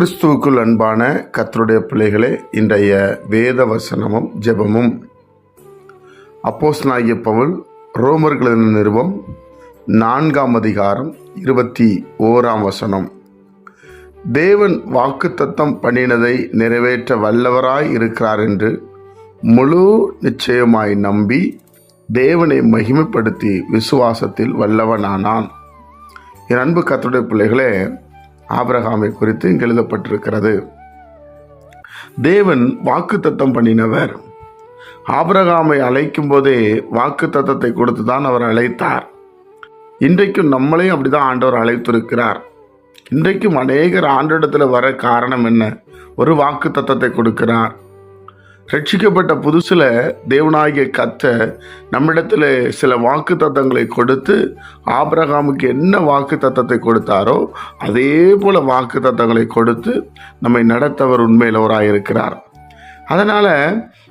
கிறிஸ்துவுக்குள் அன்பான கர்த்தருடைய பிள்ளைகளே, இன்றைய வேத வசனமும் ஜெபமும் அப்போஸ்தலனாகிய பவுல் ரோமர்களின் நிருபம் 4ஆம் அதிகாரம் 21ஆம் வசனம். தேவன் வாக்குத்தத்தம் பண்ணினதை நிறைவேற்ற வல்லவராய் இருக்கிறார் என்று முழு நிச்சயமாய் நம்பி தேவனை மகிமைப்படுத்தி விசுவாசத்தில் வல்லவனானான். என் அன்பு கர்த்தருடைய பிள்ளைகளே, ஆபிரகாமை குறித்து இங்கு எழுதப்பட்டிருக்கிறது. தேவன் வாக்குத்தத்தம் பண்ணினவர். ஆபிரகாமை அழைக்கும் போதே வாக்குத்தத்தத்தை கொடுத்து தான் அவர் அழைத்தார். இன்றைக்கும் நம்மளையும் அப்படிதான் ஆண்டவர் அழைத்திருக்கிறார். இன்றைக்கும் அநேகர் ஆண்டவரிடத்தில் வர காரணம் என்ன? ஒரு வாக்குத்தத்தத்தை கொடுக்கிறார். ரட்சிக்கப்பட்ட புதுசில் தேவனாகிய கர்த்தர் நம்மிடத்தில் சில வாக்கு தத்தங்களை கொடுத்து, ஆபிரகாமுக்கு என்ன வாக்கு தத்தத்தை கொடுத்தாரோ அதே போல வாக்கு தத்தங்களை கொடுத்து நம்மை நடத்தவர் உண்மையிலவராயிருக்கிறார். அதனால்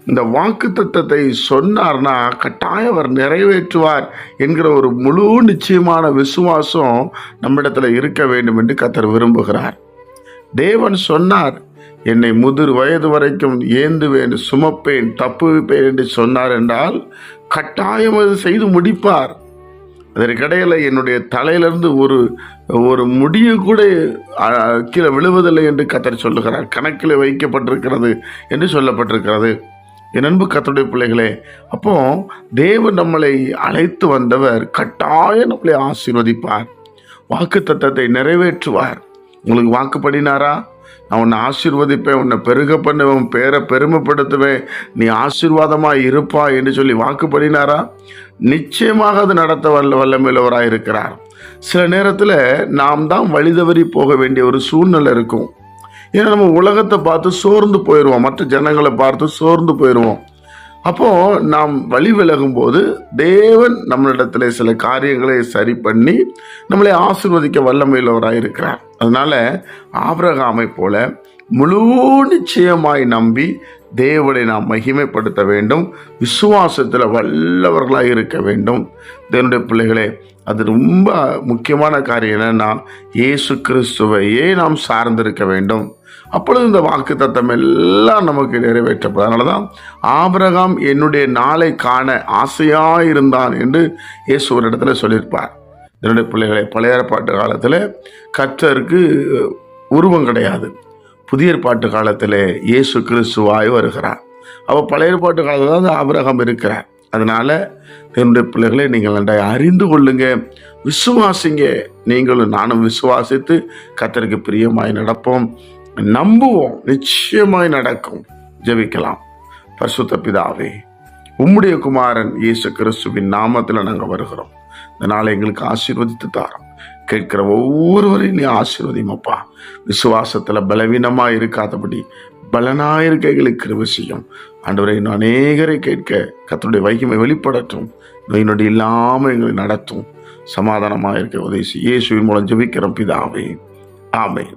இந்த வாக்கு தத்தத்தை சொன்னார்னா கட்டாயம் அவர் நிறைவேற்றுவார் என்கிற ஒரு முழு நிச்சயமான விசுவாசம் நம்மிடத்தில் இருக்க வேண்டும் என்று கர்த்தர் விரும்புகிறார். தேவன் சொன்னார், என்னை முதிர் வயது வரைக்கும் ஏந்துவேன், சுமப்பேன், தப்புவிப்பேன் என்று சொன்னார் என்றால் கட்டாயம் அது செய்து முடிப்பார். அதற்கிடையில் என்னுடைய தலையிலிருந்து ஒரு முடிய கூட கீழே விழுவதில்லை என்று கர்த்தர் சொல்லுகிறார். கணக்கில் வைக்கப்பட்டிருக்கிறது என்று சொல்லப்பட்டிருக்கிறது. என் அன்பு கர்த்தருடைய பிள்ளைகளே, அப்போ தேவன் நம்மளை அழைத்து வந்தவர் கட்டாயம் நம்மளை ஆசீர்வதிப்பார், வாக்கு தத்தத்தை நிறைவேற்றுவார். உங்களுக்கு வாக்கு பண்ணினாரா? நான் உன்னை ஆசீர்வதிப்பேன், உன்னை பெருக பண்ணுவேன், பேரை பெருமைப்படுத்துவேன், நீ ஆசீர்வாதமாக இருப்பா என்று சொல்லி வாக்கு பண்ணினாரா? நிச்சயமாக அது நடத்த வல்லமையுள்ளவராக இருக்கிறார். சில நேரத்தில் நாம் தான் வழிதவறி போக வேண்டிய ஒரு சூழ்நிலை இருக்கும். ஏன்னா நம்ம உலகத்தை பார்த்து சோர்ந்து போயிடுவோம், மற்ற ஜனங்களை பார்த்து சோர்ந்து போயிடுவோம். அப்போது நாம் வழி விலகும் போது தேவன் நம்மளிடத்தில் சில காரியங்களை சரி பண்ணி நம்மளை ஆசீர்வதிக்க வல்லமையுள்ளவராக இருக்கிறார். அதனால் ஆபிரகாமை போல முழு நிச்சயமாய் நம்பி தேவனை நாம் மகிமைப்படுத்த வேண்டும், விசுவாசத்தில் வல்லவர்களாக இருக்க வேண்டும். தேவனுடைய பிள்ளைகளே, அது ரொம்ப முக்கியமான காரியம். என்னன்னா, இயேசு கிறிஸ்துவையே நாம் சார்ந்திருக்க வேண்டும். அப்பொழுது இந்த வாக்கு தத்தம் எல்லாம் நமக்கு நிறைவேற்றப்படும். அதனால தான் ஆபிரகாம் என்னுடைய நாளை காண ஆசையாயிருந்தான் என்று இயேசு ஒரு இடத்துல சொல்லியிருப்பார். என்னுடைய பிள்ளைகளை, பழைய ஏற்பாட்டு காலத்தில் கர்த்தருக்கு உருவம் கிடையாது. புதிய ஏற்பாட்டு காலத்தில் இயேசு கிறிஸ்துவாய் வருகிறார். அப்போ பழைய ஏற்பாட்டு காலத்தில் தான் ஆபிரகாம் இருக்கிறார். அதனால் என்னுடைய பிள்ளைகளை, நீங்கள் நன்றாக அறிந்து கொள்ளுங்க, விசுவாசிங்க. நீங்களும் நானும் விசுவாசித்து கர்த்தருக்கு பிரியமாய் நடப்போம், நம்புவோம், நிச்சயமாய் நடக்கும். ஜெபிக்கலாம். பரிசுத்த பிதாவே, உம்முடைய குமாரன் இயேசு கிறிஸ்துவின் நாமத்தில் நாங்கள் வருகிறோம். இந்த நாளை எங்களுக்கு ஆசீர்வதித்து தாரோம். கேட்கிற ஒவ்வொருவரையும் நீ ஆசீர்வதிமப்பா. விசுவாசத்தில் பலவீனமாக இருக்காதபடி பலனாயிருக்க எங்களுக்கு கிருபை செய்யும். ஆண்டவரை, இன்னும் அநேகரை கேட்க கர்த்தருடைய வைகமை வெளிப்படட்டும். நோய் நொடி இல்லாமல் எங்களை நடத்தும். சமாதானமாக இருக்க உதவி செய்ய இயேசுவின் மூலம் ஜெபிக்கிறோம் பிதாவே. ஆமென்.